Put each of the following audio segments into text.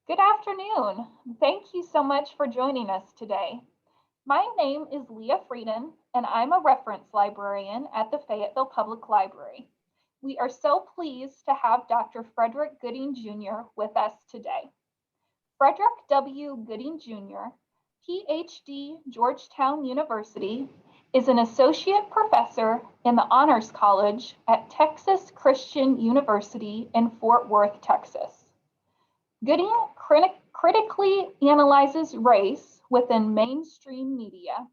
Good afternoon. Thank you so much for joining us today. My name is Leah Frieden, and I'm a reference librarian at the Fayetteville Public Library. We are so pleased to have Dr. Frederick Gooding Jr. with us today. Frederick W. Gooding Jr., PhD, Georgetown University, is an associate professor in the Honors College at Texas Christian University in Fort Worth, Texas. Gooding critically analyzes race within mainstream media,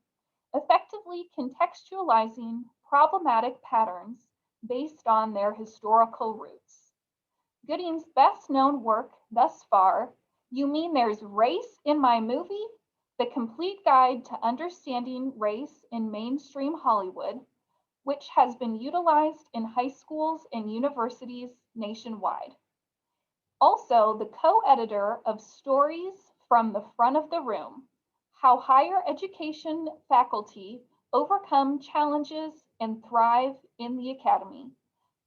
effectively contextualizing problematic patterns based on their historical roots. Gooding's best known work thus far, You Mean There's Race in My Movie? The Complete Guide to Understanding Race in Mainstream Hollywood, which has been utilized in high schools and universities nationwide. Also, the co-editor of Stories from the Front of the Room, How Higher Education Faculty Overcome Challenges and Thrive in the Academy.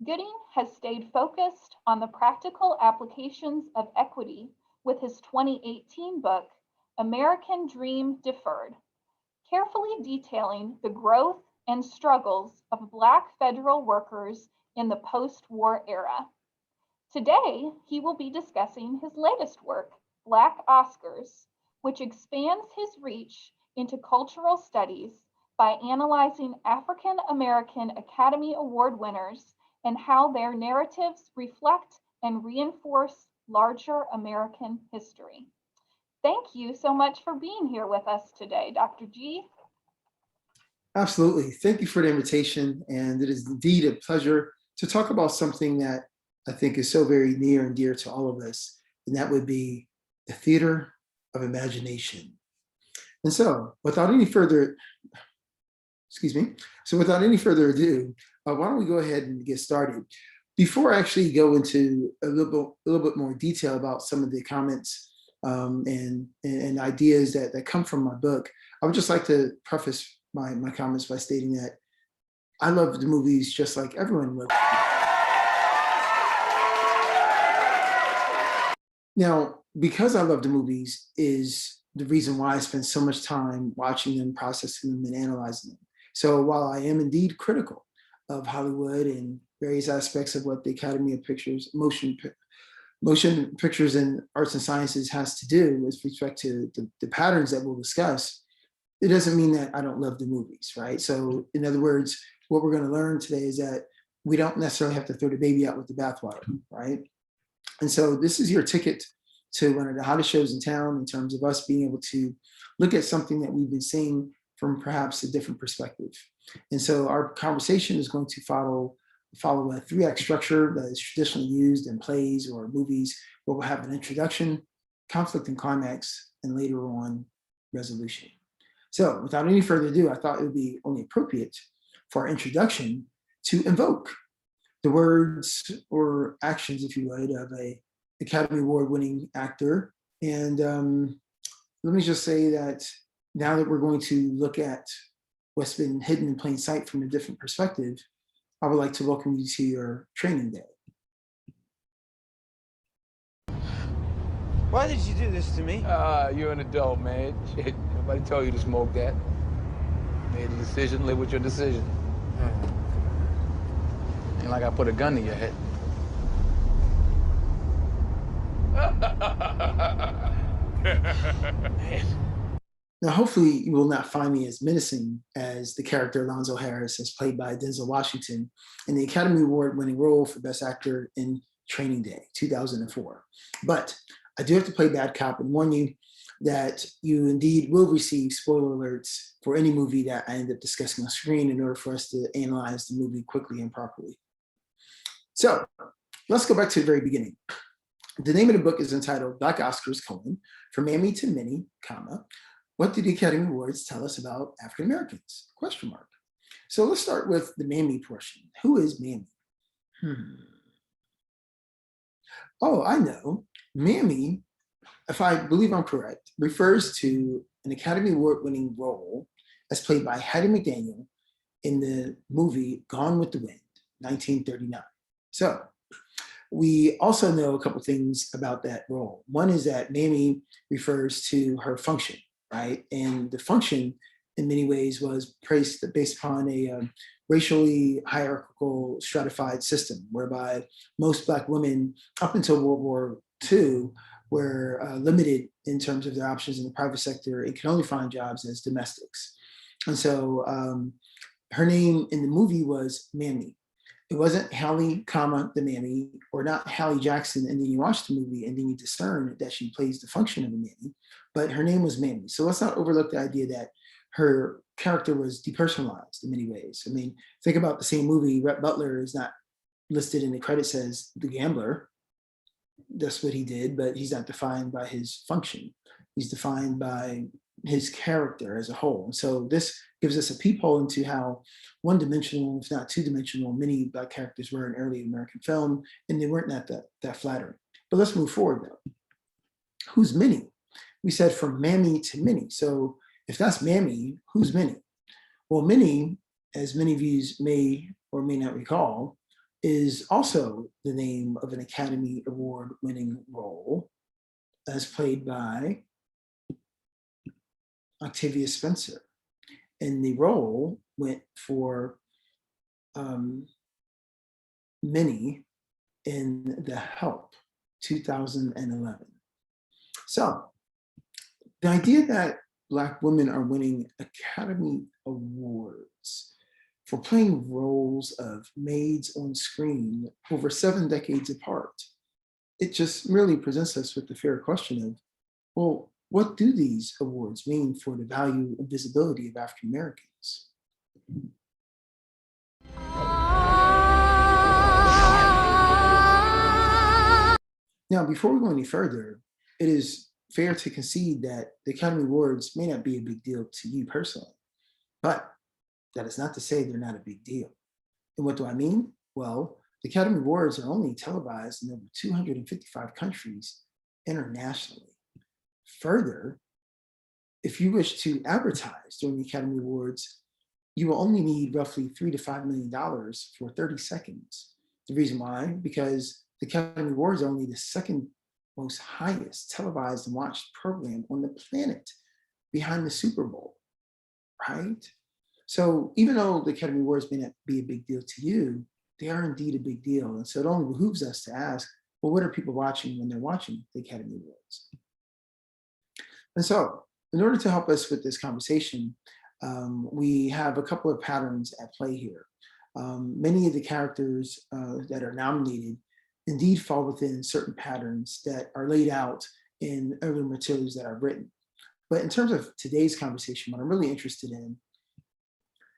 Gooding has stayed focused on the practical applications of equity with his 2018 book, American Dream Deferred, carefully detailing the growth and struggles of Black federal workers in the post-war era. Today, he will be discussing his latest work, Black Oscars, which expands his reach into cultural studies by analyzing African American Academy Award winners and how their narratives reflect and reinforce larger American history. Thank you so much for being here with us today, Dr. G. Absolutely. Thank you for the invitation. And it is indeed a pleasure to talk about something that I think is so very near and dear to all of us, and that would be the theater of imagination. And so without any further, without any further ado, why don't we go ahead and get started? Before I actually go into a little bit more detail about some of the comments and ideas that come from my book, I would just like to preface my comments by stating that I love the movies just like everyone loves. Now, because I love the movies is the reason why I spend so much time watching them, processing them, and analyzing them. So while I am indeed critical of Hollywood and various aspects of what the Academy of Pictures, Motion Pictures and Arts and Sciences has to do with respect to the patterns that we'll discuss, it doesn't mean that I don't love the movies, right? So in other words, what we're going to learn today is that we don't necessarily have to throw the baby out with the bathwater, right? And so this is your ticket to one of the hottest shows in town in terms of us being able to look at something that we've been seeing from perhaps a different perspective. And so our conversation is going to follow a 3-act structure that is traditionally used in plays or movies, where we'll have an introduction, conflict and climax, and later on resolution. So without any further ado, I thought it would be only appropriate for our introduction to invoke the words or actions, if you would, of a Academy Award-winning actor. And let me just say that now that we're going to look at what's been hidden in plain sight from a different perspective, I would like to welcome you to your training day. Why did you do this to me? You're an adult, man. Shit, nobody told you to smoke that. Made a decision, live with your decision. Ain't like I put a gun to your head. Now, hopefully you will not find me as menacing as the character Alonzo Harris, as played by Denzel Washington in the Academy Award-winning role for Best Actor in Training Day, 2004. But I do have to play bad cop and warn you that you indeed will receive spoiler alerts for any movie that I end up discussing on screen in order for us to analyze the movie quickly and properly. So let's go back to the very beginning. The name of the book is entitled Black Oscars, From Mammy to Minnie, What do the Academy Awards tell us about African Americans? ? So let's start with the Mammy portion. Who is Mammy? Oh, I know. Mammy, if I believe I'm correct, refers to an Academy Award-winning role as played by Hattie McDaniel in the movie Gone with the Wind, 1939. So We also know a couple things about that role. One is that Mammy refers to her function, right? And the function, in many ways, was based upon a racially hierarchical stratified system, whereby most Black women, up until World War II, were limited in terms of their options in the private sector and could only find jobs as domestics. And so her name in the movie was Mammy. It wasn't Hallie, comma, the Mammy, or not Hallie Jackson, and then you watch the movie and then you discern that she plays the function of a Mammy, but her name was Mammy. So let's not overlook the idea that her character was depersonalized in many ways. I mean, think about the same movie. Rhett Butler is not listed in the credits as the gambler. That's what he did, but he's not defined by his function. He's defined by his character as a whole. And so this gives us a peephole into how one-dimensional, if not two-dimensional, many Black characters were in early American film, and they weren't that flattering. But let's move forward though. Who's Minnie? We said from Mammy to Minnie. So if that's Mammy, who's Minnie? Well, Minnie, as many of you may or may not recall, is also the name of an Academy Award winning role as played by Octavia Spencer. And the role went for Minnie in The Help, 2011. So the idea that Black women are winning Academy Awards for playing roles of maids on screen over 7 decades apart, it just merely presents us with the fair question of, well, what do these awards mean for the value and visibility of African Americans? Now, before we go any further, it is fair to concede that the Academy Awards may not be a big deal to you personally, but that is not to say they're not a big deal. And what do I mean? Well, the Academy Awards are only televised in over 255 countries internationally. Further, if you wish to advertise during the Academy Awards, you will only need roughly $3 to $5 million for 30 seconds. The reason why, because the Academy Awards are only the second most highest televised and watched program on the planet behind the Super Bowl, right? So even though the Academy Awards may not be a big deal to you, they are indeed a big deal. And so it only behooves us to ask, well, what are people watching when they're watching the Academy Awards? And so in order to help us with this conversation, we have a couple of patterns at play here. Many of the characters that are nominated indeed fall within certain patterns that are laid out in earlier materials that I've written. But in terms of today's conversation, what I'm really interested in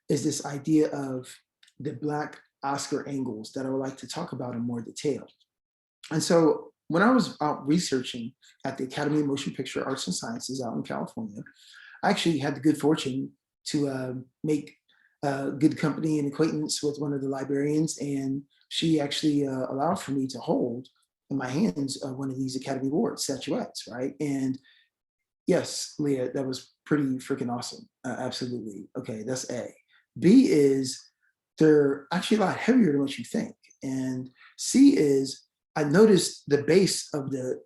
is this idea of the Black Oscar angles that I would like to talk about in more detail. And so when I was out researching at the Academy of Motion Picture Arts and Sciences out in California, I actually had the good fortune to make good company and acquaintance with one of the librarians, and she actually allowed for me to hold in my hands one of these Academy Award statuettes, right? And yes, Leah, that was pretty freaking awesome. Absolutely. Okay, that's A. B is they're actually a lot heavier than what you think. And C is I noticed the base of the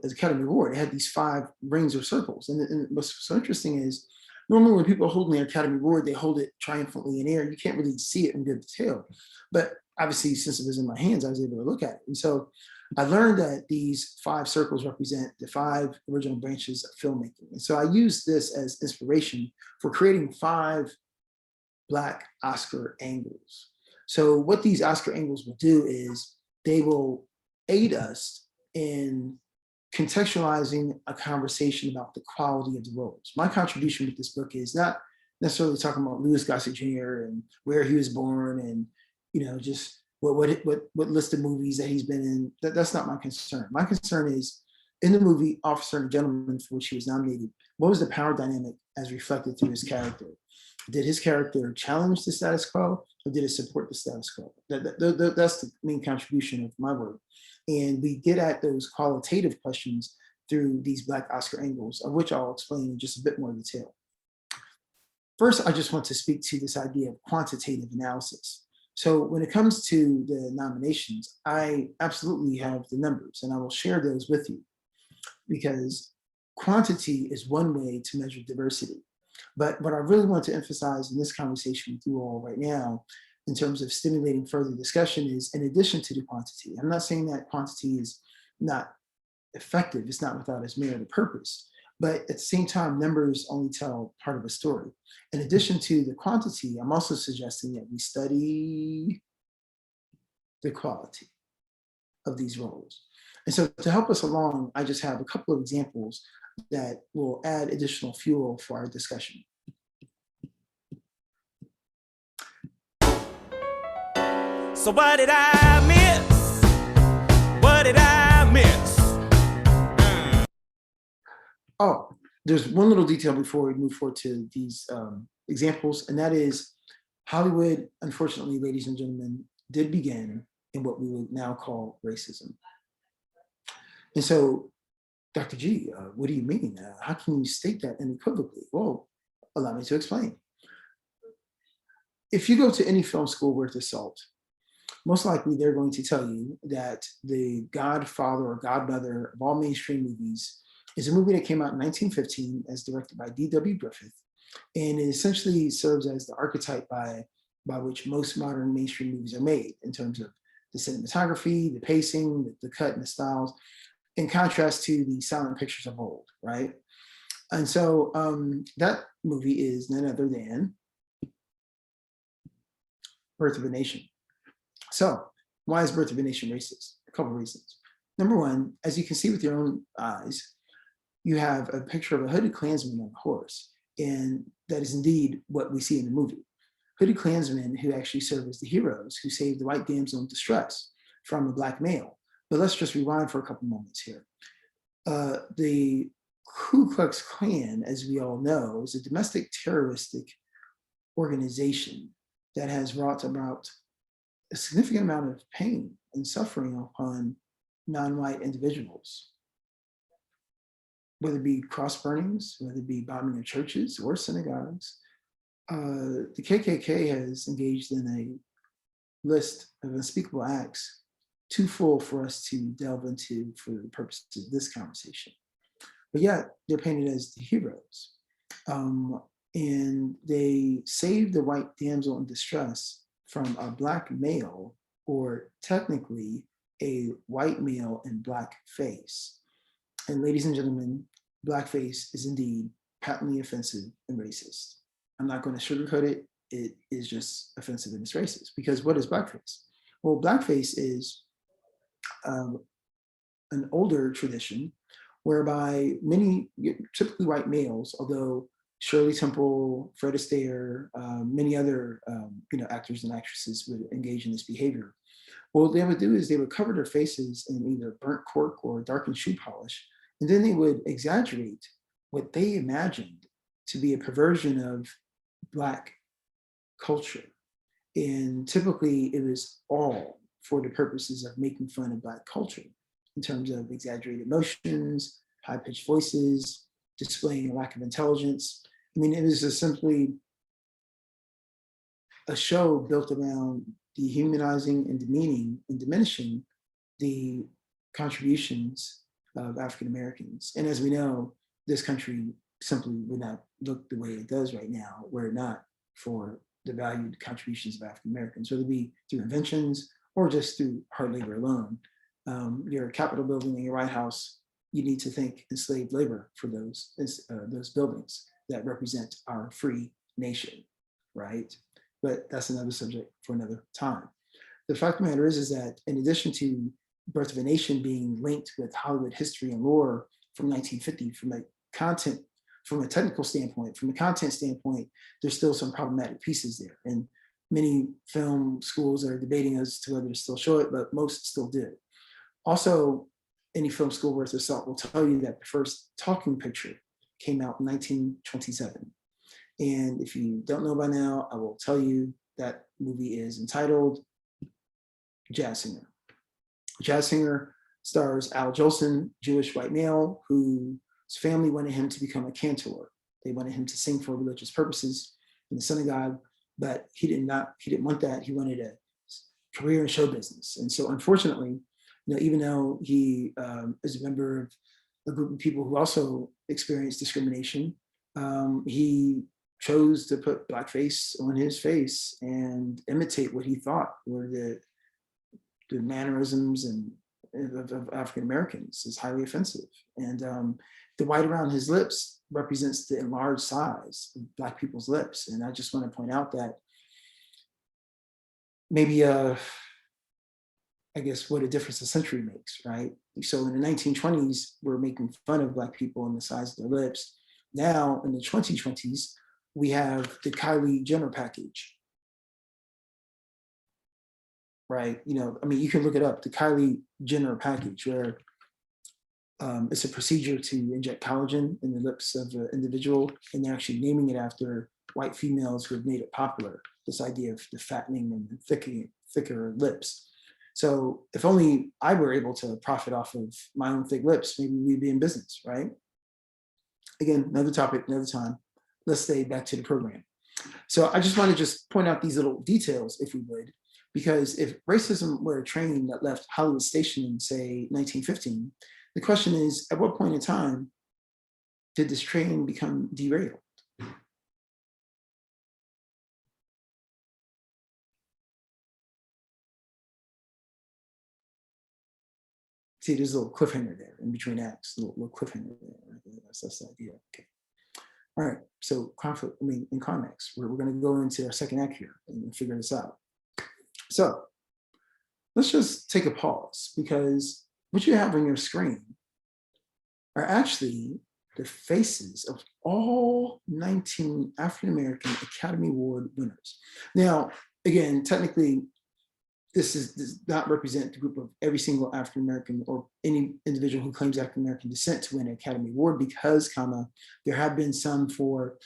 Academy Award. It had these 5 rings or circles. And what's so interesting is normally when people are holding the Academy Award, they hold it triumphantly in air. You can't really see it in good detail. But obviously, since it was in my hands, I was able to look at it. And so I learned that these 5 circles represent the 5 original branches of filmmaking. And so I used this as inspiration for creating 5 Black Oscar angles. So what these Oscar angles will do is they will aid us in contextualizing a conversation about the quality of the roles. My contribution with this book is not necessarily talking about Louis Gossett Jr. and where he was born and just what list of movies that he's been in. That's not my concern. My concern is in the movie Officer and Gentleman, for which he was nominated, what was the power dynamic as reflected through his character? Did his character challenge the status quo, or did it support the status quo? That's the main contribution of my work. And we get at those qualitative questions through these Black Oscar angles, of which I'll explain in just a bit more detail. First, I just want to speak to this idea of quantitative analysis. So when it comes to the nominations, I absolutely have the numbers and I will share those with you because quantity is one way to measure diversity. But what I really want to emphasize in this conversation with you all right now, in terms of stimulating further discussion, is in addition to the quantity. I'm not saying that quantity is not effective, it's not without its merit or purpose, but at the same time, numbers only tell part of a story. In addition to the quantity, I'm also suggesting that we study the quality of these roles. And so to help us along, I just have a couple of examples that will add additional fuel for our discussion. So what did I miss? What did I miss? Oh, there's one little detail before we move forward to these examples, and that is Hollywood, unfortunately, ladies and gentlemen, did begin in what we would now call racism. And so, Dr. G, what do you mean? How can you state that unequivocally? Well, allow me to explain. If you go to any film school worth of salt, most likely they're going to tell you that the godfather or godmother of all mainstream movies is a movie that came out in 1915 as directed by D.W. Griffith, and it essentially serves as the archetype by which most modern mainstream movies are made in terms of the cinematography, the pacing, the cut, and the styles, in contrast to the silent pictures of old, right? And so that movie is none other than Birth of a Nation. So why is Birth of a Nation racist? A couple of reasons. Number one, as you can see with your own eyes, you have a picture of a hooded Klansman on a horse, and that is indeed what we see in the movie. Hooded Klansmen who actually serve as the heroes who save the white damsel in distress from a black male. But let's just rewind for a couple moments here. The Ku Klux Klan, as we all know, is a domestic terroristic organization that has brought about a significant amount of pain and suffering upon non-white individuals, whether it be cross burnings, whether it be bombing of churches or synagogues. The KKK has engaged in a list of unspeakable acts too full for us to delve into for the purposes of this conversation. But yet they're painted as the heroes. And they saved the white damsel in distress from a black male, or technically a white male in black face. And ladies and gentlemen, blackface is indeed patently offensive and racist. I'm not going to sugarcoat it. It is just offensive and it's racist. Because what is blackface? Well, blackface is an older tradition whereby many, typically white males, although Shirley Temple, Fred Astaire, many other actors and actresses would engage in this behavior. What they would do is they would cover their faces in either burnt cork or darkened shoe polish, and then they would exaggerate what they imagined to be a perversion of Black culture. And typically it was all for the purposes of making fun of Black culture in terms of exaggerated emotions, high-pitched voices, displaying a lack of intelligence. I mean, it was just simply a show built around dehumanizing and demeaning and diminishing the contributions of African Americans. And as we know, this country simply would not look the way it does right now were it not for the valued contributions of African Americans, whether it be through inventions or just through hard labor alone. Your Capitol building and your White House, you need to think enslaved labor for those buildings that represent our free nation, right? But that's another subject for another time. The fact of the matter is that in addition to Birth of a Nation being linked with Hollywood history and lore from 1950, from a technical standpoint, from a content standpoint, there's still some problematic pieces there. And many film schools are debating as to whether to still show it, but most still do. Also, any film school worth of salt will tell you that the first talking picture came out in 1927. And if you don't know by now, I will tell you that movie is entitled Jazz Singer. Jazz Singer stars Al Jolson, Jewish white male, whose family wanted him to become a cantor. They wanted him to sing for religious purposes in the synagogue, but he didn't want that. He wanted a career in show business. And so unfortunately, even though he is a member of a group of people who also experienced discrimination, he chose to put blackface on his face and imitate what he thought were the mannerisms and of African Americans is highly offensive. And the white around his lips represents the enlarged size of Black people's lips. And I just want to point out that maybe I guess what a difference a century makes, right? So in the 1920s, we're making fun of Black people and the size of their lips. Now in the 2020s, we have the Kylie Jenner package, right? I mean, you can look it up, the Kylie Jenner package, where it's a procedure to inject collagen in the lips of an individual, and they're actually naming it after white females who have made it popular, this idea of the fattening and thicker lips. So if only I were able to profit off of my own thick lips, maybe we'd be in business, right? Again, another topic, another time. Let's stay back to the program. So I just want to just point out these little details, if we would, because if racism were a train that left Hollywood Station in, say, 1915, the question is, at what point in time did this train become derailed? See, there's a little cliffhanger there in between acts, a little cliffhanger there. That's the idea. Okay. All right. So conflict, in context, we're going to go into our second act here and figure this out. So let's just take a pause, because what you have on your screen are actually the faces of all 19 African-American Academy Award winners. Now, again, technically, this does not represent the group of every single African-American or any individual who claims African-American descent to win an Academy Award, because, there have been some for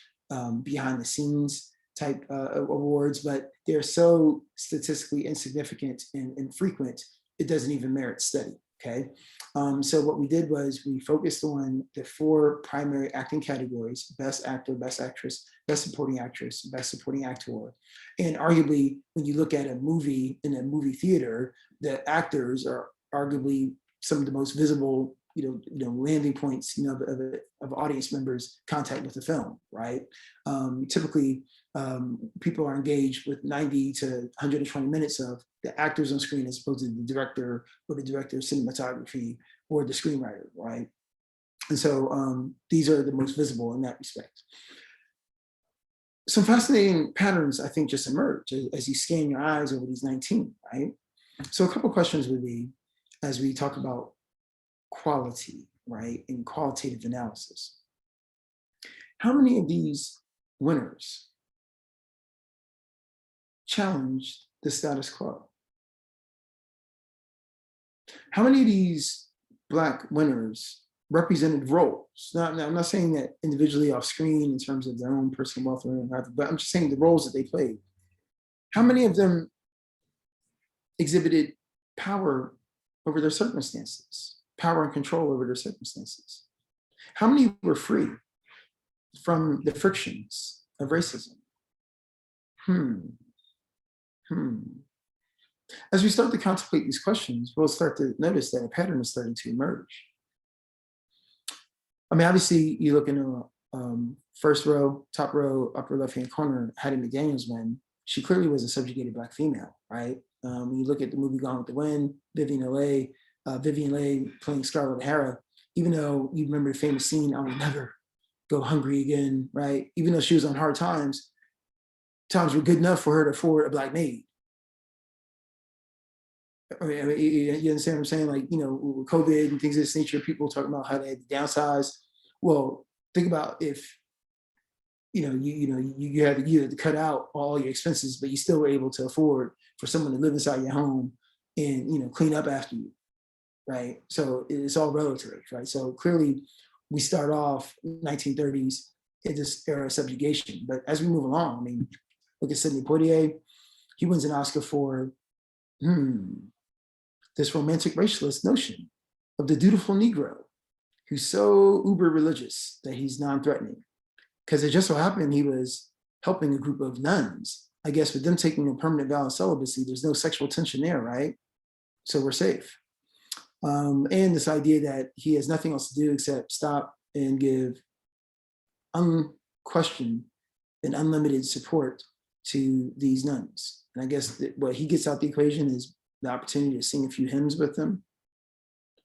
behind the scenes type awards, but they're so statistically insignificant and infrequent, it doesn't even merit study, okay? So what we did was we focused on the 4 primary acting categories: Best Actor, Best Actress, Best Supporting Actress, Best Supporting Actor. And arguably, when you look at a movie in a movie theater, the actors are arguably some of the most visible, landing points, of audience members' contact with the film, right? Typically, people are engaged with 90 to 120 minutes of the actors on screen, as opposed to the director or the director of cinematography or the screenwriter, right? And so these are the most visible in that respect. Some fascinating patterns, I think, just emerge as you scan your eyes over these 19, right? So a couple questions would be, as we talk about quality, right, and qualitative analysis. How many of these winners challenged the status quo? How many of these Black winners represented roles? Now, I'm not saying that individually off screen in terms of their own personal wealth or whatever, but I'm just saying the roles that they played. How many of them exhibited power over their circumstances, power and control over their circumstances? How many were free from the frictions of racism? As we start to contemplate these questions, we'll start to notice that a pattern is starting to emerge. Obviously, you look in the first row, top row, upper left-hand corner, Hattie McDaniel's win. She clearly was a subjugated Black female, right? When you look at the movie Gone with the Wind, Vivian Leigh playing Scarlett O'Hara, even though you remember the famous scene, I will never go hungry again, right? Even though she was on hard times, times were good enough for her to afford a Black maid. You understand what I'm saying? Like, with COVID and things of this nature, people talking about how they had to downsize. Well, think about if, you had to cut out all your expenses, but you still were able to afford for someone to live inside your home and, clean up after you, right? So it's all relative, right? So clearly we start off 1930s in this era of subjugation, but as we move along, look at Sidney Poitier. He wins an Oscar for, this romantic racialist notion of the dutiful Negro who's so uber religious that he's non-threatening. Because it just so happened he was helping a group of nuns I guess with them taking a permanent vow of celibacy, there's no sexual tension there, right? So we're safe. And this idea that he has nothing else to do except stop and give unquestioned and unlimited support to these nuns. And I guess what he gets out the equation is the opportunity to sing a few hymns with them.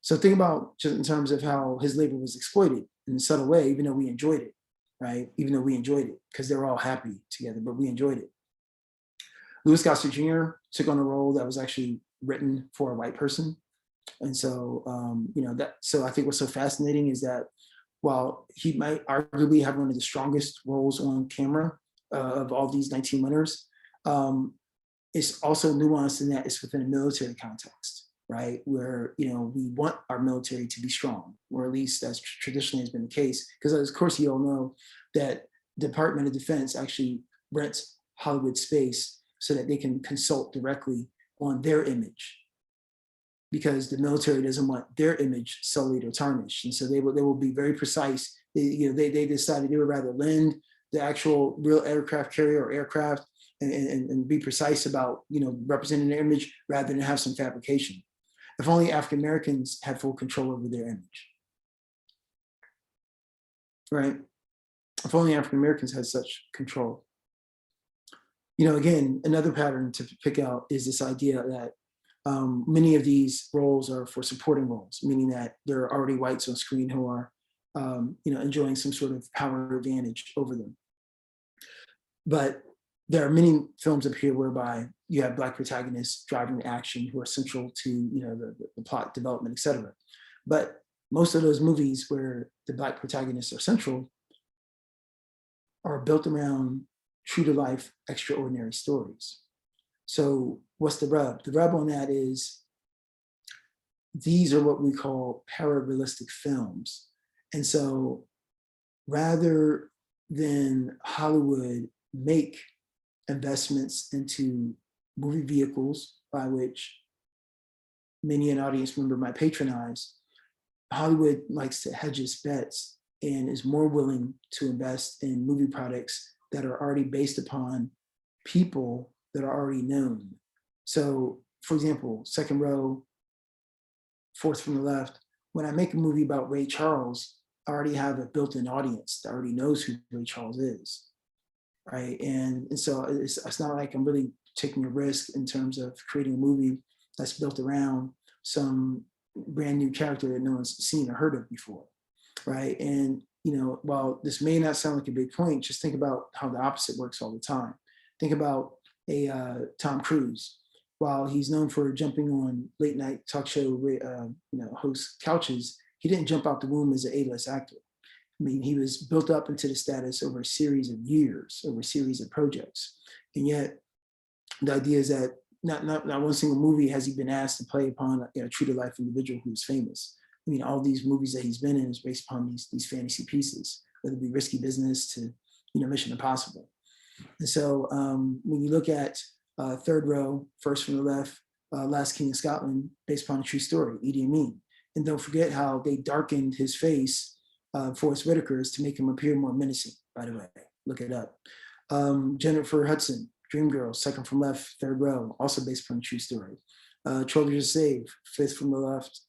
So think about just in terms of how his labor was exploited in a subtle way, even though we enjoyed it, right? Even though we enjoyed it, because they were all happy together, but we enjoyed it. Louis Gossett Jr. took on a role that was actually written for a white person. And so, so I think what's so fascinating is that while he might arguably have one of the strongest roles on camera of all these 19 winners, it's also nuanced in that it's within a military context, right? Where, we want our military to be strong, or at least that's traditionally has been the case. Because of course, you all know that Department of Defense actually rents Hollywood space so that they can consult directly on their image, because the military doesn't want their image sullied or tarnished. And so they will be very precise. They decided they would rather lend the actual real aircraft carrier or aircraft and be precise about, representing their image rather than have some fabrication. If only African Americans had full control over their image, right? If only African Americans had such control. Again, another pattern to pick out is this idea that many of these roles are for supporting roles, meaning that there are already whites on screen who are, enjoying some sort of power advantage over them. But there are many films up here whereby you have Black protagonists driving the action who are central to, the plot development, et cetera. But most of those movies where the Black protagonists are central are built around true to life, extraordinary stories. So what's the rub? The rub on that is these are what we call pararealistic films. And so rather than Hollywood make investments into movie vehicles by which many an audience member might patronize, Hollywood likes to hedge its bets and is more willing to invest in movie products that are already based upon people that are already known. So, for example, second row, fourth from the left, when I make a movie about Ray Charles, I already have a built-in audience that already knows who Ray Charles is, right? And so it's not like I'm really taking a risk in terms of creating a movie that's built around some brand new character that no one's seen or heard of before, right? And while this may not sound like a big point, just think about how the opposite works all the time. Think about Tom Cruise. While he's known for jumping on late night talk show host couches, he didn't jump out the womb as an A-list actor. I mean, he was built up into the status over a series of years, over a series of projects. And yet the idea is that not one single movie has he been asked to play upon a true to life individual who's famous. I mean, all these movies that he's been in is based upon these fantasy pieces, whether it be Risky Business to, Mission Impossible. And so when you look at third row, first from the left, Last King of Scotland, based upon a true story, Idi Amin. And don't forget how they darkened his face, Forrest Whitaker's, to make him appear more menacing, by the way, look it up. Jennifer Hudson, Dreamgirls, second from left, third row, also based upon a true story. 12 Years a Slave, fifth from the left,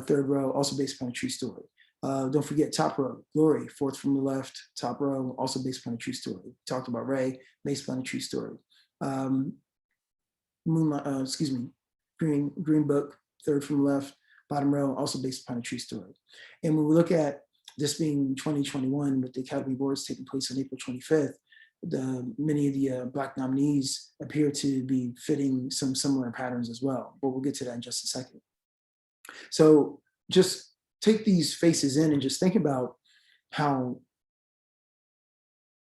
third row, also based upon a true story. Don't forget top row, Glory, fourth from the left, top row, also based upon a true story. Talked about Ray, based upon a true story. Green Book, third from the left, bottom row, also based upon a true story. And when we look at this being 2021 with the Academy Awards taking place on April 25th, many of the Black nominees appear to be fitting some similar patterns as well, but we'll get to that in just a second. So just take these faces in and just think about how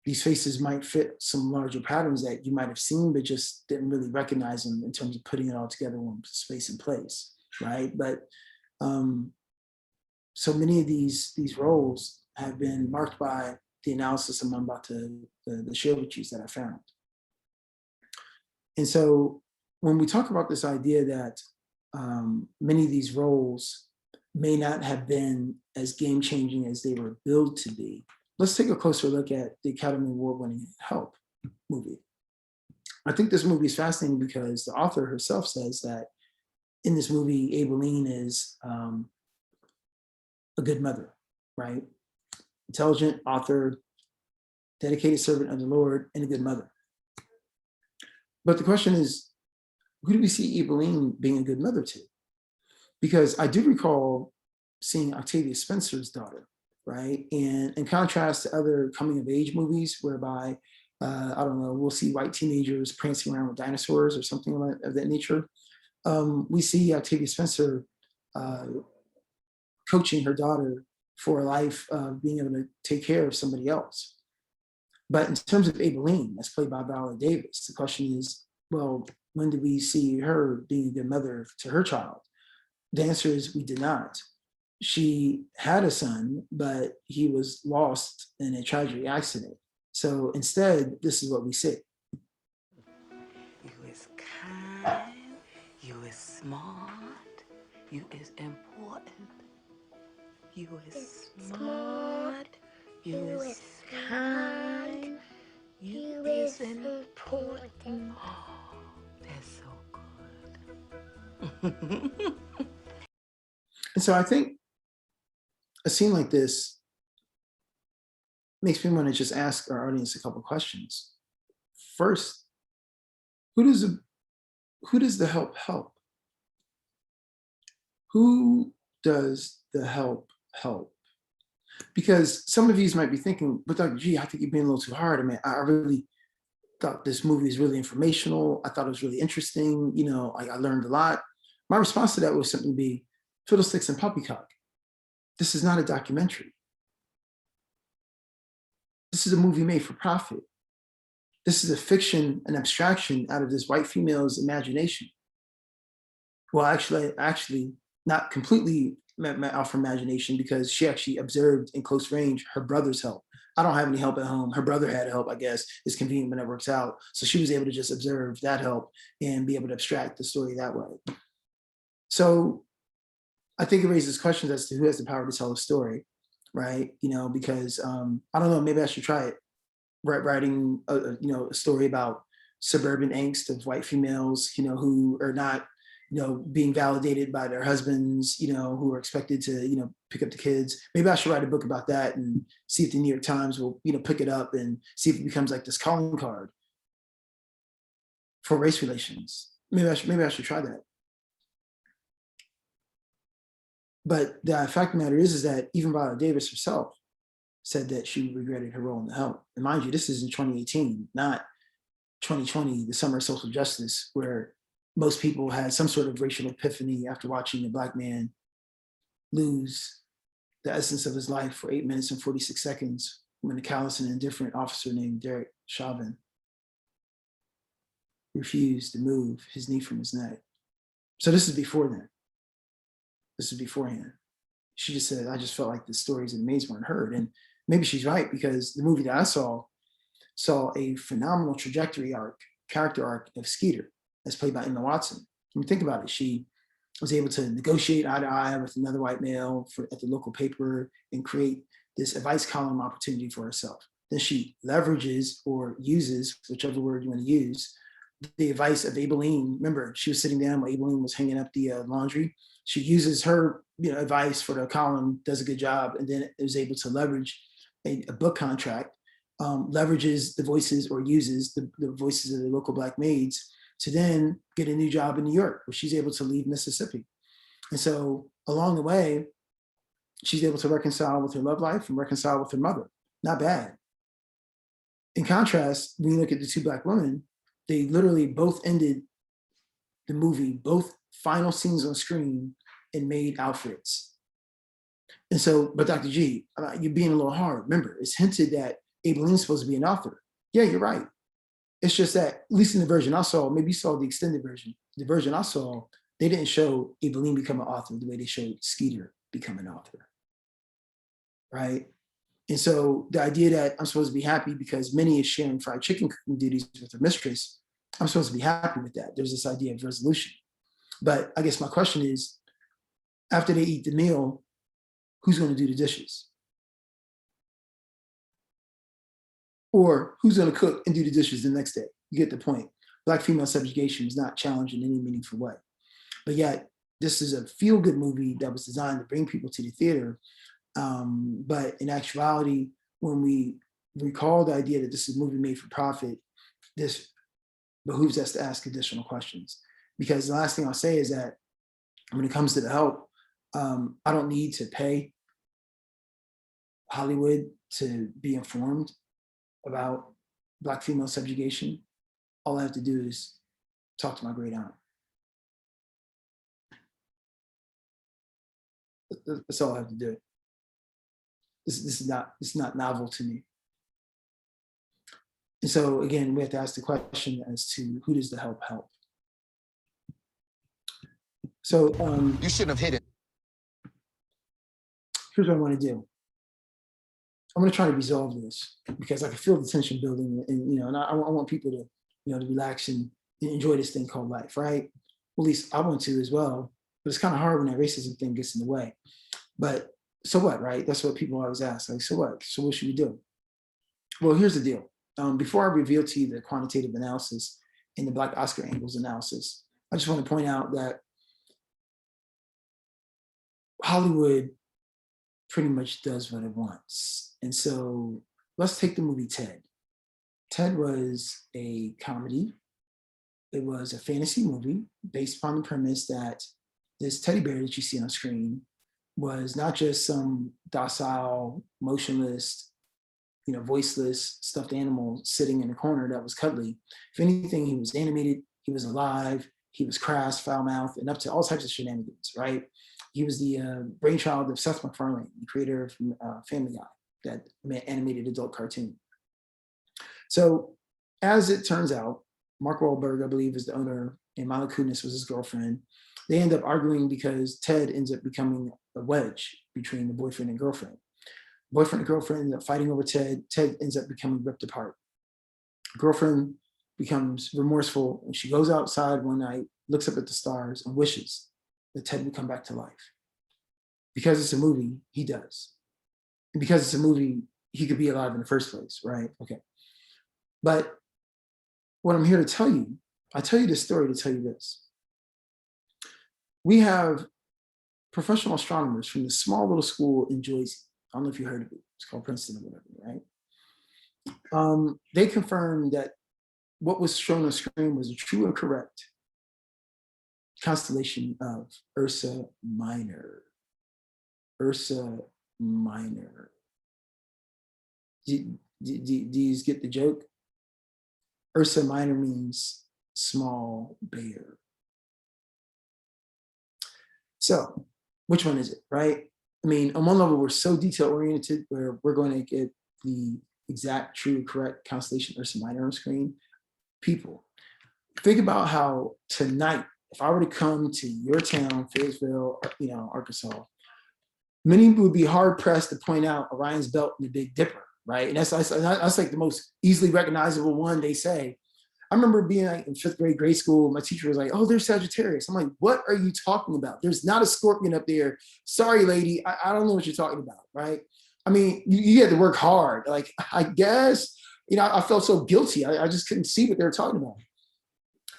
these faces might fit some larger patterns that you might have seen, but just didn't really recognize them in terms of putting it all together in space and place, right? But so many of these roles have been marked by the analysis I'm about to share with you that I found. And so when we talk about this idea that many of these roles may not have been as game-changing as they were billed to be, let's take a closer look at the Academy Award-winning Help movie. I think this movie is fascinating because the author herself says that in this movie, Aibileen is a good mother, right? Intelligent author, dedicated servant of the Lord, and a good mother. But the question is, who do we see Aibileen being a good mother to? Because I do recall seeing Octavia Spencer's daughter, right? And in contrast to other coming of age movies whereby, I don't know, we'll see white teenagers prancing around with dinosaurs or something of that nature. We see Octavia Spencer coaching her daughter for a life of being able to take care of somebody else. But in terms of Aibileen, that's played by Viola Davis, the question is, well, when did we see her being a good mother to her child? The answer is we did not. She had a son, but he was lost in a tragic accident. So instead, this is what we see. You is kind, you is smart, you is important. You is smart, you is kind, you is important. Oh, that's so good. And so I think a scene like this makes me want to just ask our audience a couple of questions. First, who does the help help? Who does the help help? Because some of you might be thinking, but Dr. G, I think you're being a little too hard. I mean, I really thought this movie is really informational. I thought it was really interesting. You know, I learned a lot. My response to that was simply be, fiddlesticks and poppycock. This is not a documentary. This is a movie made for profit. This is a fiction, an abstraction out of this white female's imagination. Well, actually, not completely out from imagination, because she actually observed in close range her brother's help. I don't have any help at home. Her brother had help, I guess. It's convenient when it works out. So she was able to just observe that help and be able to abstract the story that way. So I think it raises questions as to who has the power to tell a story, right? You know, because I don't know, maybe I should try it. Writing a story about suburban angst of white females, you know, who are not, you know, being validated by their husbands, you know, who are expected to, you know, pick up the kids. Maybe I should write a book about that and see if the New York Times will, you know, pick it up and see if it becomes like this calling card for race relations. Maybe I should try that. But the fact of the matter is that even Viola Davis herself said that she regretted her role in the help. And mind you, this is in 2018, not 2020, the summer of social justice, where most people had some sort of racial epiphany after watching a Black man lose the essence of his life for 8 minutes and 46 seconds when a callous and indifferent officer named Derek Chauvin refused to move his knee from his neck. So this is before then. This is beforehand. She just said, I just felt like the stories and maids weren't heard. And maybe she's right, because the movie that I saw a phenomenal trajectory arc, character arc of Skeeter, as played by Emma Watson. I mean, think about it. She was able to negotiate eye to eye with another white male at the local paper and create this advice column opportunity for herself. Then she leverages or uses, whichever word you want to use, the advice of Aibileen. Remember, she was sitting down while Aibileen was hanging up the laundry. She uses her, you know, advice for the column, does a good job, and then is able to leverage a book contract, leverages the voices or uses the voices of the local Black maids to then get a new job in New York, where she's able to leave Mississippi. And so along the way, she's able to reconcile with her love life and reconcile with her mother. Not bad. In contrast, when you look at the two Black women, they literally both ended the movie, both final scenes on screen, in maid outfits. And so, but Dr. G, you're being a little hard. Remember, it's hinted that Aibileen's supposed to be an author. Yeah, you're right. It's just that, at least in the version I saw, maybe you saw the extended version. The version I saw, they didn't show Aibileen become an author the way they showed Skeeter become an author, right? And so the idea that I'm supposed to be happy because Minnie is sharing fried chicken cooking duties with her mistress, I'm supposed to be happy with that. There's this idea of resolution. But I guess my question is, after they eat the meal, who's going to do the dishes? Or who's going to cook and do the dishes the next day? You get the point. Black female subjugation was not challenged in any meaningful way. But yet, this is a feel-good movie that was designed to bring people to the theater. But in actuality, when we recall the idea that this is a movie made for profit, this behooves us to ask additional questions. Because the last thing I'll say is that when it comes to the help, I don't need to pay Hollywood to be informed about Black female subjugation. All I have to do is talk to my great aunt. That's all I have to do. This is not novel to me. And so again, we have to ask the question as to who does the help help? So you shouldn't have hit it. Here's what I want to do. I'm going to try to resolve this because I can feel the tension building, and I want people to to relax and enjoy this thing called life, right? Well, at least I want to as well. But it's kind of hard when that racism thing gets in the way. But so what, right? That's what people always ask. Like, so what? So what should we do? Well, here's the deal. Before I reveal to you the quantitative analysis and the Black Oscar angles analysis, I just want to point out that Hollywood pretty much does what it wants. And so let's take the movie Ted. Ted was a comedy. It was a fantasy movie based upon the premise that this teddy bear that you see on screen was not just some docile, motionless, voiceless stuffed animal sitting in a corner that was cuddly. If anything, he was animated, he was alive, he was crass, foul-mouthed, and up to all types of shenanigans, right? He was the brainchild of Seth MacFarlane, the creator of Family Guy, that animated adult cartoon. So as it turns out, Mark Wahlberg, I believe, is the owner, and Mila Kunis was his girlfriend. They end up arguing because Ted ends up becoming a wedge between the boyfriend and girlfriend. Boyfriend and girlfriend end up fighting over Ted. Ted ends up becoming ripped apart. Girlfriend becomes remorseful, and she goes outside one night, looks up at the stars, and wishes that Ted would come back to life. Because it's a movie, he does. And because it's a movie, he could be alive in the first place, right? Okay. But what I'm here to tell you, I tell you this story to tell you this. We have professional astronomers from this small little school in Jersey. I don't know if you heard of it. It's called Princeton or whatever, right? They confirmed that what was shown on screen was a true and correct constellation of Ursa Minor. Ursa Minor. Do you get the joke? Ursa Minor means small bear. So, which one is it, right? I mean, on one level, we're so detail-oriented where we're going to get the exact, true, correct constellation Ursa Minor on screen. People, think about how tonight, if I were to come to your town, Fayetteville, Arkansas, many would be hard-pressed to point out Orion's Belt and the Big Dipper, right? And that's like the most easily recognizable one they say. I remember being in fifth grade school, my teacher was like, oh, there's Sagittarius. I'm like, what are you talking about? There's not a scorpion up there. Sorry, lady, I don't know what you're talking about, right? I mean, you had to work hard. Like, I guess, I felt so guilty. I just couldn't see what they were talking about.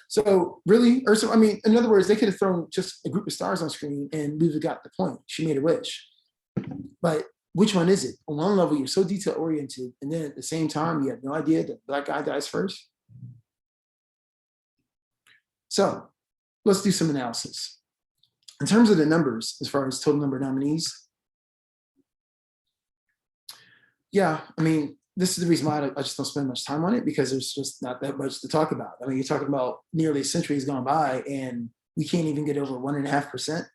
So really, Ursa, I mean, in other words, they could have thrown just a group of stars on screen and we would have got the point. She made a wish. But which one is it? On one level, you're so detail oriented, and then at the same time, you have no idea that the Black guy dies first. So let's do some analysis. In terms of the numbers, as far as total number of nominees, yeah, I mean, this is the reason why I just don't spend much time on it, because there's just not that much to talk about. I mean, you're talking about nearly a century has gone by and we can't even get over 1.5%.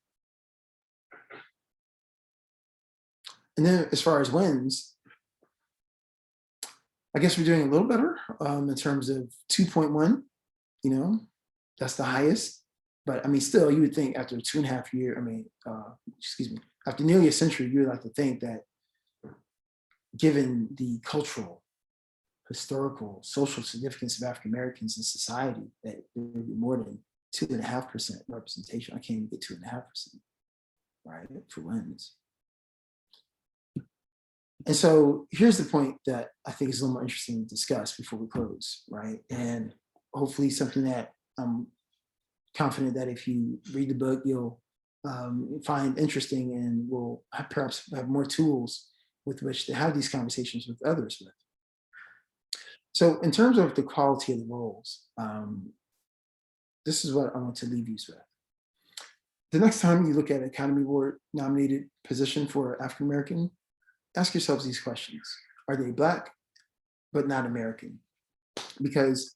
And then as far as wins, I guess we're doing a little better in terms of 2.1, that's the highest. But I mean, still, you would think after 2.5 years, after nearly a century, you would like to think that given the cultural, historical, social significance of African Americans in society, that there would be more than 2.5% representation. I can't even get 2.5%, right, for wins. And so here's the point that I think is a little more interesting to discuss before we close, right? And hopefully something that I'm confident that if you read the book, you'll find interesting and will perhaps have more tools with which to have these conversations with others with. So in terms of the quality of the roles, this is what I want to leave you with. The next time you look at an Academy Award nominated position for African American, ask yourselves these questions. Are they Black, but not American? Because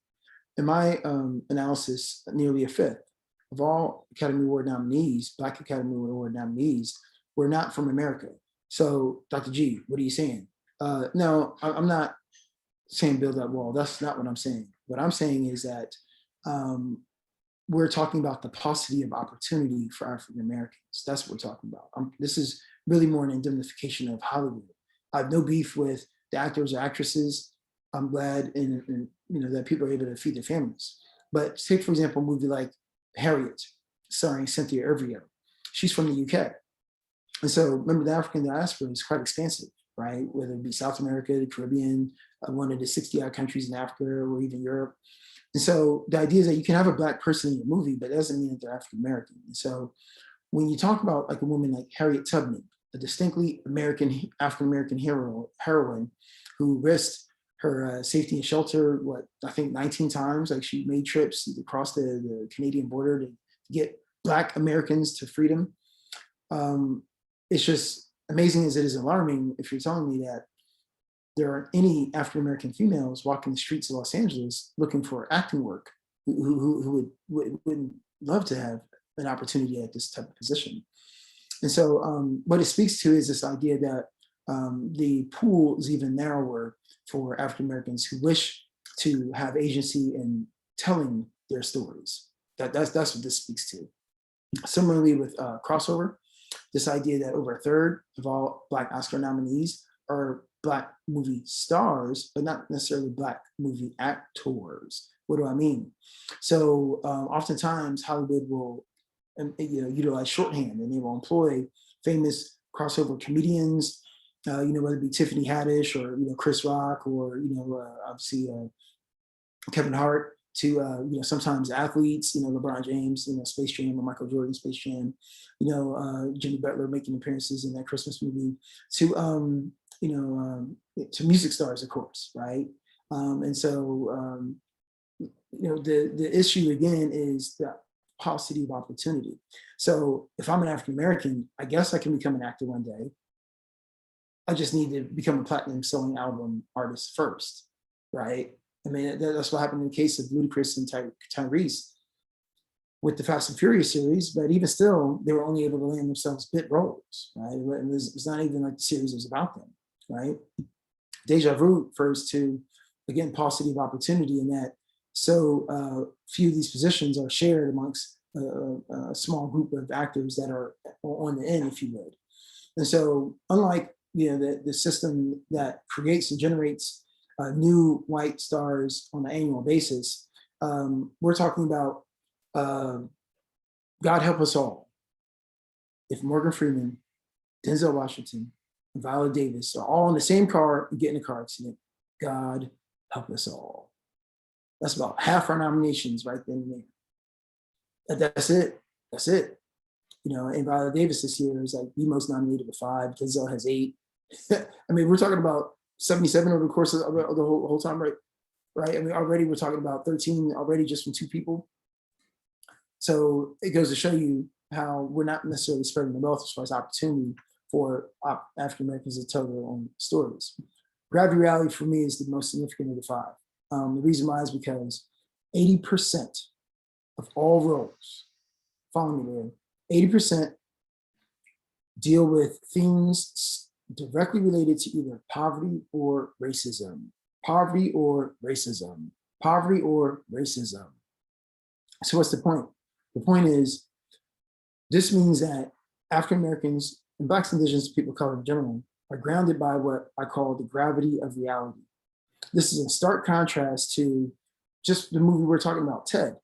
in my analysis, nearly a fifth of all Academy Award nominees, Black Academy Award nominees, were not from America. So Dr. G, what are you saying? No, I'm not saying build that wall. That's not what I'm saying. What I'm saying is that we're talking about the paucity of opportunity for African Americans. That's what we're talking about. This is really more an indemnification of Hollywood. I have no beef with the actors or actresses. I'm glad that people are able to feed their families. But take, for example, a movie like Harriet, starring Cynthia Erivo. She's from the UK. And so remember, the African diaspora is quite expansive, right? Whether it be South America, the Caribbean, one of the 60-odd countries in Africa, or even Europe. And so the idea is that you can have a Black person in your movie, but it doesn't mean that they're African American. And so when you talk about like a woman like Harriet Tubman, a distinctly African American heroine who risked her safety and shelter, I think 19 times, like she made trips across the Canadian border to get Black Americans to freedom. It's just amazing as it is alarming if you're telling me that there aren't any African American females walking the streets of Los Angeles looking for acting work who would love to have an opportunity at this type of position. And so what it speaks to is this idea that the pool is even narrower for African Americans who wish to have agency in telling their stories. That's what this speaks to. Similarly with crossover, this idea that over a third of all Black Oscar nominees are Black movie stars, but not necessarily Black movie actors. What do I mean? So oftentimes Hollywood will utilize shorthand, and they will employ famous crossover comedians, whether it be Tiffany Haddish or Chris Rock or obviously Kevin Hart, to sometimes athletes, LeBron James, Space Jam, or Michael Jordan, Space Jam, Jimmy Butler making appearances in that Christmas movie, to music stars, of course, right? And so the issue again is the paucity of opportunity. So if I'm an African American, I guess I can become an actor one day. I just need to become a platinum selling album artist first, right? I mean, that's what happened in the case of Ludacris and Tyrese with the Fast and Furious series, but even still, they were only able to land themselves bit roles, right? It was not even like the series was about them, right? Deja vu refers to, again, paucity of opportunity, in that so few of these positions are shared amongst a small group of actors that are on the end, if you would. And so unlike the system that creates and generates new white stars on an annual basis, we're talking about God help us all if Morgan Freeman, Denzel Washington, and Viola Davis are all in the same car and get in a car accident. God help us all. That's about half our nominations right then and there. That's it. That's it. And Viola Davis this year is like the most nominated with 5. Denzel has 8. I mean, we're talking about 77 over the course of the whole time, right? I mean, already we're talking about 13 already just from 2 people. So it goes to show you how we're not necessarily spreading the wealth as far as opportunity for African Americans to tell their own stories. Gravity Reality for me is the most significant of the 5. The reason why is because 80% of all roles, follow me there, 80% deal with themes directly related to either poverty or racism, poverty or racism, poverty or racism. So what's the point? The point is, this means that African Americans and Blacks, Indigenous people of color in general are grounded by what I call the gravity of reality. This is in stark contrast to just the movie we're talking about, Ted,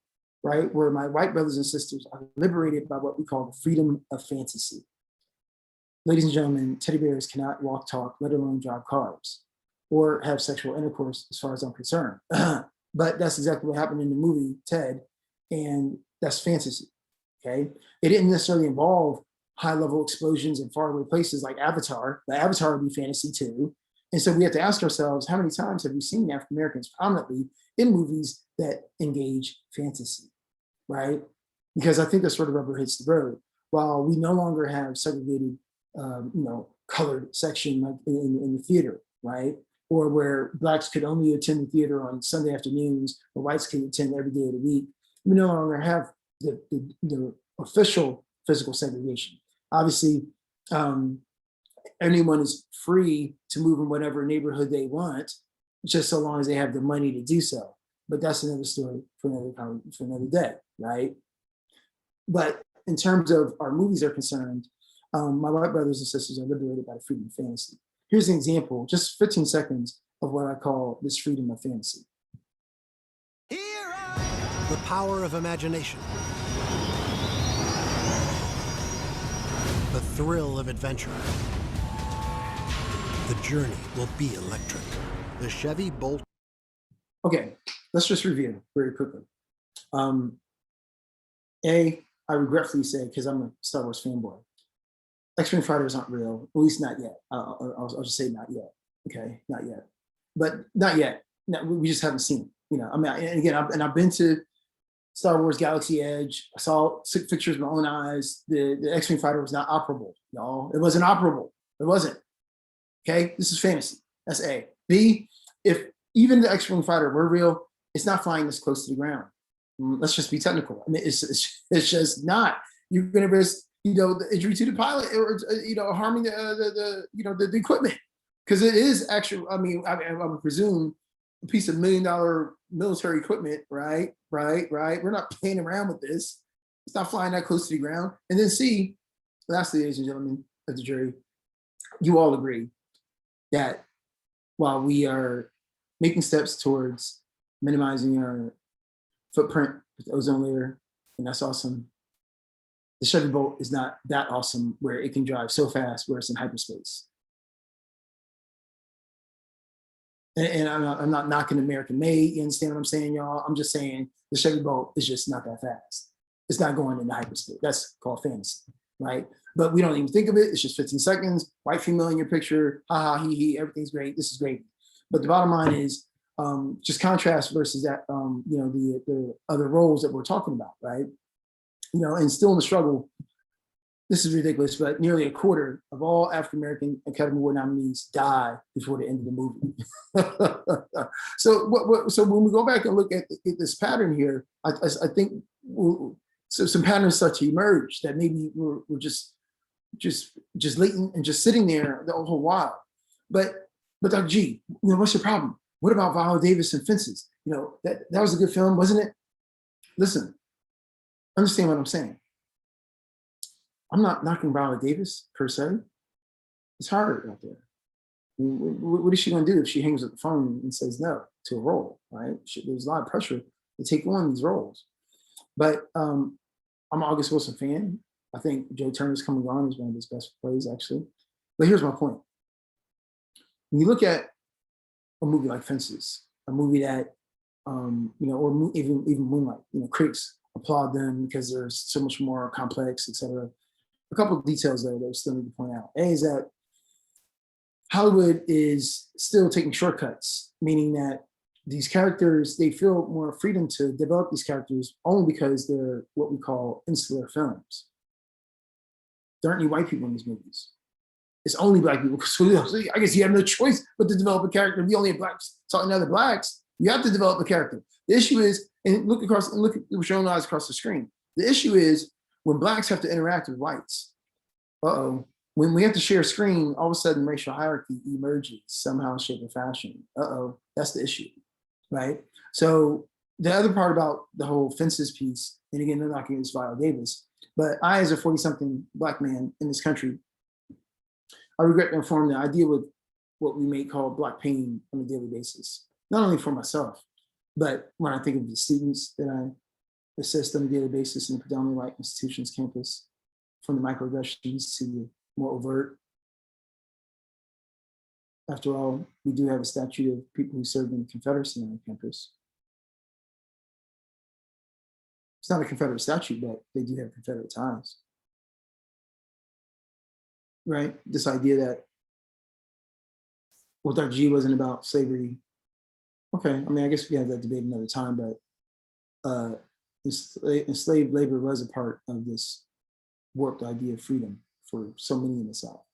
right? Where my white brothers and sisters are liberated by what we call the freedom of fantasy. Ladies and gentlemen, teddy bears cannot walk, talk, let alone drive cars, or have sexual intercourse as far as I'm concerned. But that's exactly what happened in the movie Ted, and that's fantasy. Okay, it didn't necessarily involve high-level explosions in faraway places like Avatar. The Avatar would be fantasy too. And so we have to ask ourselves, how many times have we seen African Americans prominently in movies that engage fantasy, right? Because I think that's where the rubber hits the road. While we no longer have segregated, colored section like in the theater, right? Or where blacks could only attend the theater on Sunday afternoons, or whites could attend every day of the week. We no longer have the official physical segregation. Obviously, anyone is free to move in whatever neighborhood they want, just so long as they have the money to do so. But that's another story for another day, right? But in terms of our movies are concerned, my white brothers and sisters are liberated by the freedom of fantasy. Here's an example, just 15 seconds of what I call this freedom of fantasy. The power of imagination. The thrill of adventure. The journey will be electric. The Chevy Bolt. Okay, let's just review very quickly. I regretfully say, because I'm a Star Wars fanboy, X-Wing fighters aren't real, at least not yet. I'll just say not yet. Okay, not yet. But not yet. No, we just haven't seen it. I mean, and again, I've been to Star Wars Galaxy Edge. I saw pictures with my own eyes. The X-Wing fighter was not operable. No, it wasn't operable. It wasn't. Okay, this is fantasy. That's A. B, if even the X-Wing fighter were real, it's not flying this close to the ground. Let's just be technical. I mean, it's just not. You're going to risk, the injury to the pilot, or harming the equipment, because it is actually. I mean, I would presume a piece of $1 million military equipment, right? We're not playing around with this. It's not flying that close to the ground. And then C, lastly, ladies and gentlemen of the jury, you all agree that while we are making steps towards minimizing our footprint with the ozone layer, and that's awesome, the Chevy Bolt is not that awesome where it can drive so fast where it's in hyperspace. And I'm not knocking American made, you understand what I'm saying, y'all? I'm just saying the Chevy Bolt is just not that fast. It's not going into hyperspace. That's called fantasy, right? But we don't even think of it. It's just 15 seconds, white female in your picture, ha ha, he, everything's great, this is great. But the bottom line is just contrast versus that, the other roles that we're talking about, right? And still in the struggle, this is ridiculous, but nearly a quarter of all African-American Academy Award nominees die before the end of the movie. So when we go back and look at this pattern here, I think some patterns start to emerge that maybe we're just latent and just sitting there the whole while. But Dr. G, what's your problem? What about Viola Davis and Fences? That was a good film, wasn't it? Listen, understand what I'm saying. I'm not knocking Viola Davis per se. It's hard out there. What is she going to do if she hangs up the phone and says no to a role, right? There's a lot of pressure to take on these roles. But I'm an August Wilson fan. I think Joe Turner's Coming On is one of his best plays, actually. But here's my point. When you look at a movie like Fences, a movie that, or even Moonlight, critics applaud them because they're so much more complex, et cetera. A couple of details there that I still need to point out. A is that Hollywood is still taking shortcuts, meaning that these characters, they feel more freedom to develop these characters only because they're what we call insular films. There aren't any white people in these movies. It's only black people. So I guess you have no choice but to develop a character. If you only have blacks talking to other blacks, you have to develop a character. The issue is, and look at what's your own eyes across the screen. The issue is when blacks have to interact with whites. When we have to share a screen, all of a sudden racial hierarchy emerges somehow, shape, or fashion. That's the issue, right? So the other part about the whole Fences piece, and again, they're knocking against Viola Davis, but I, as a 40-something black man in this country, I regret to inform that I deal with what we may call black pain on a daily basis, not only for myself, but when I think of the students that I assist on a daily basis in the predominantly white institutions campus, from the microaggressions to the more overt. After all, we do have a statute of people who served in the Confederacy on our campus. It's not a Confederate statue, but they do have Confederate ties. Right? This idea that, well, Dr. G wasn't about slavery. Okay, I mean, I guess we can have that debate another time, but enslaved labor was a part of this warped idea of freedom for so many in the South.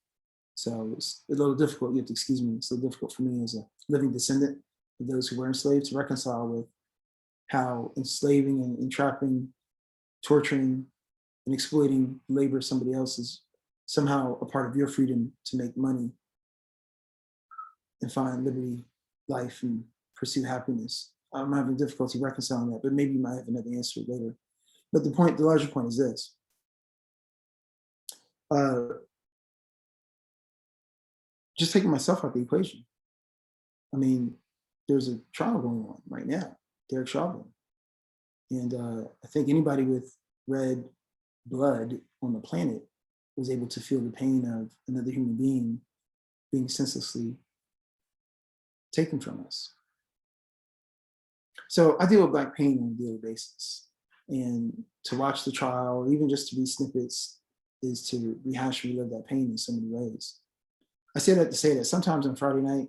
So it's a little difficult, you have to excuse me, it's a little difficult for me as a living descendant of those who were enslaved to reconcile with how enslaving and entrapping, torturing, and exploiting labor of somebody else is somehow a part of your freedom to make money and find liberty, life, and pursue happiness. I'm having difficulty reconciling that, but maybe you might have another answer later. But the larger point is this. Just taking myself out of the equation. I mean, there's a trial going on right now, Derek Chauvin. And I think anybody with red blood on the planet was able to feel the pain of another human being senselessly taken from us. So I deal with Black pain on a daily basis. And to watch the trial, or even just to read snippets, is to rehash and relive that pain in so many ways. I say that to say that sometimes on Friday night,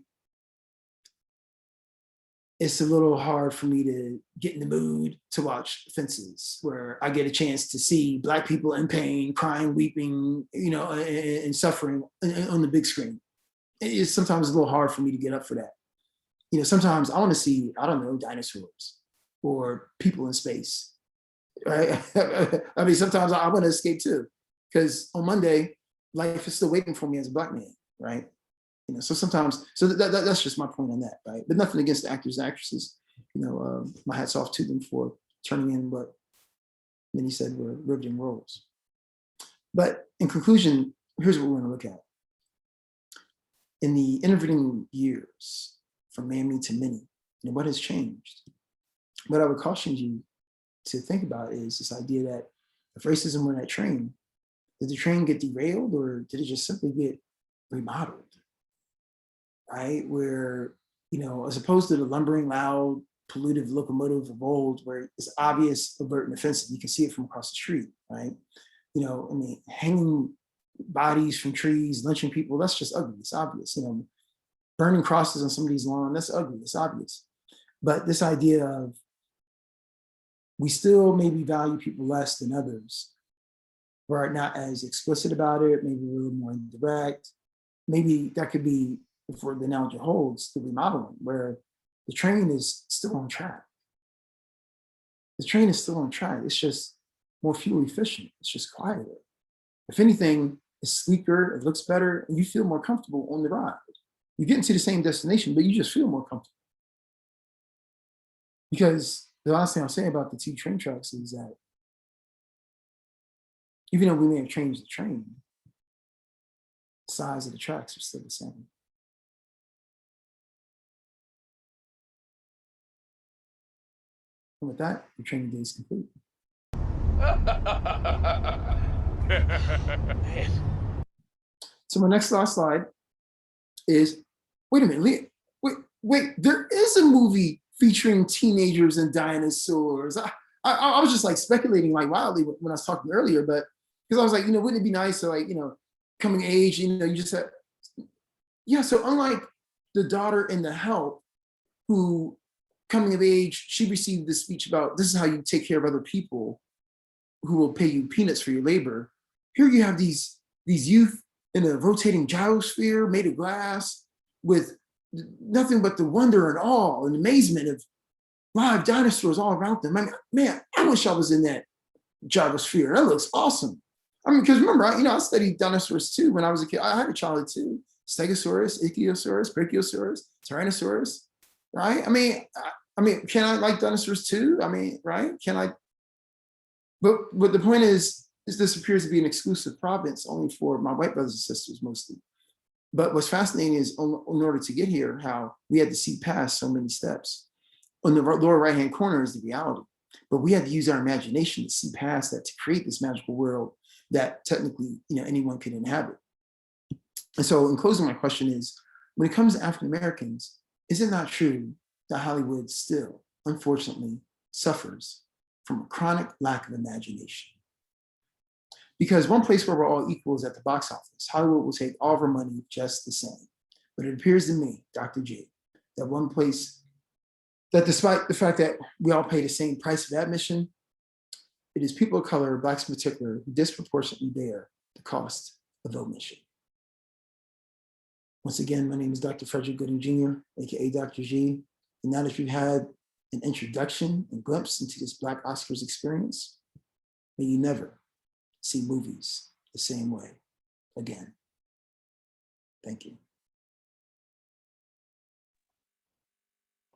it's a little hard for me to get in the mood to watch Fences, where I get a chance to see Black people in pain, crying, weeping, and suffering on the big screen. It's sometimes a little hard for me to get up for that. Sometimes I want to see, I don't know, dinosaurs or people in space, right? I mean, sometimes I want to escape too, because on Monday, life is still waiting for me as a Black man, right? So sometimes, that's just my point on that, right? But nothing against the actors and actresses. My hat's off to them for turning in what many said were riveting roles. But in conclusion, here's what we're going to look at. In the intervening years, from Mammy to Minnie, what has changed? What I would caution you to think about is this idea that if racism were that train, did the train get derailed, or did it just simply get remodeled? Right? Where, as opposed to the lumbering, loud, pollutive locomotive of old, where it's obvious, overt, and offensive, you can see it from across the street, right? Hanging bodies from trees, lynching people, that's just ugly, it's obvious. Burning crosses on somebody's lawn, that's ugly, it's obvious. But this idea of we still maybe value people less than others, or are not as explicit about it, maybe a little more indirect. Maybe that could be, for the analogy holds, the remodeling, where the train is still on track. The train is still on track. It's just more fuel efficient. It's just quieter. If anything, it's sleeker, it looks better, and you feel more comfortable on the ride. You're getting to the same destination, but you just feel more comfortable. Because the last thing I'll say about the two train tracks is that even though we may have changed the train, the size of the tracks are still the same. And with that, the training day is complete. So my next last slide is, wait a minute, wait, there is a movie featuring teenagers and dinosaurs. I was just like speculating like wildly when I was talking earlier, but because I was like, wouldn't it be nice to like, coming of age, you just said, yeah, so unlike the daughter in The Help, who coming of age, she received this speech about this is how you take care of other people who will pay you peanuts for your labor. Here you have these youth in a rotating gyrosphere made of glass with nothing but the wonder and awe and amazement of live dinosaurs all around them. I mean, man, I wish I was in that gyrosphere. That looks awesome. I mean, because remember, I studied dinosaurs too when I was a kid. I had a childhood too. Stegosaurus, Ichthyosaurus, Brachiosaurus, Tyrannosaurus, right? I mean, can I like dinosaurs too? I mean, right? Can I? But the point is this appears to be an exclusive province only for my white brothers and sisters mostly. But what's fascinating is in order to get here, how we had to see past so many steps. On the lower right-hand corner is the reality. But we had to use our imagination to see past that to create this magical world that technically, anyone could inhabit. And so in closing, my question is, when it comes to African Americans, is it not true that Hollywood still, unfortunately, suffers from a chronic lack of imagination. Because one place where we're all equal is at the box office. Hollywood will take all of our money just the same. But it appears to me, Dr. G, that one place that despite the fact that we all pay the same price of admission, it is people of color, Blacks in particular, who disproportionately bear the cost of admission. Once again, my name is Dr. Frederick W. Jr., aka Dr. G. And now that you've had an introduction and glimpse into this Black Oscars experience, may you never see movies the same way again. Thank you.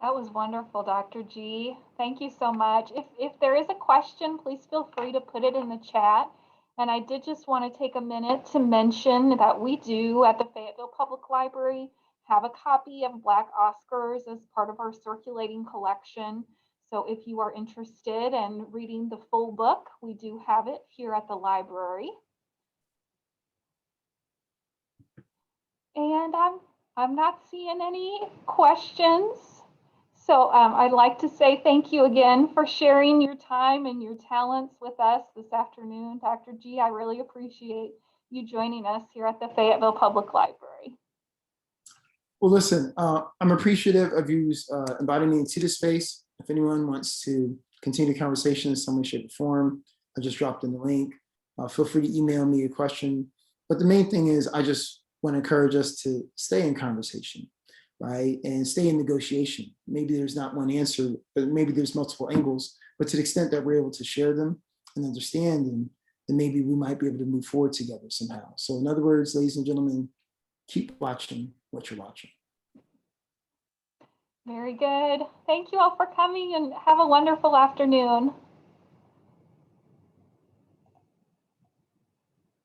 That was wonderful, Dr. G. Thank you so much. If there is a question, please feel free to put it in the chat. And I did just want to take a minute to mention that we do at the Fayetteville Public Library have a copy of Black Oscars as part of our circulating collection. So if you are interested in reading the full book, we do have it here at the library. And I'm not seeing any questions. So I'd like to say thank you again for sharing your time and your talents with us this afternoon. Dr. G, I really appreciate you joining us here at the Fayetteville Public Library. Well, listen, I'm appreciative of you inviting me into this space. If anyone wants to continue the conversation in some way, shape, or form, I just dropped in the link. Feel free to email me a question. But the main thing is I just want to encourage us to stay in conversation, right? And stay in negotiation. Maybe there's not one answer, but maybe there's multiple angles. But to the extent that we're able to share them and understand them, then maybe we might be able to move forward together somehow. So in other words, ladies and gentlemen, keep watching what you're watching. Very good. Thank you all for coming and have a wonderful afternoon.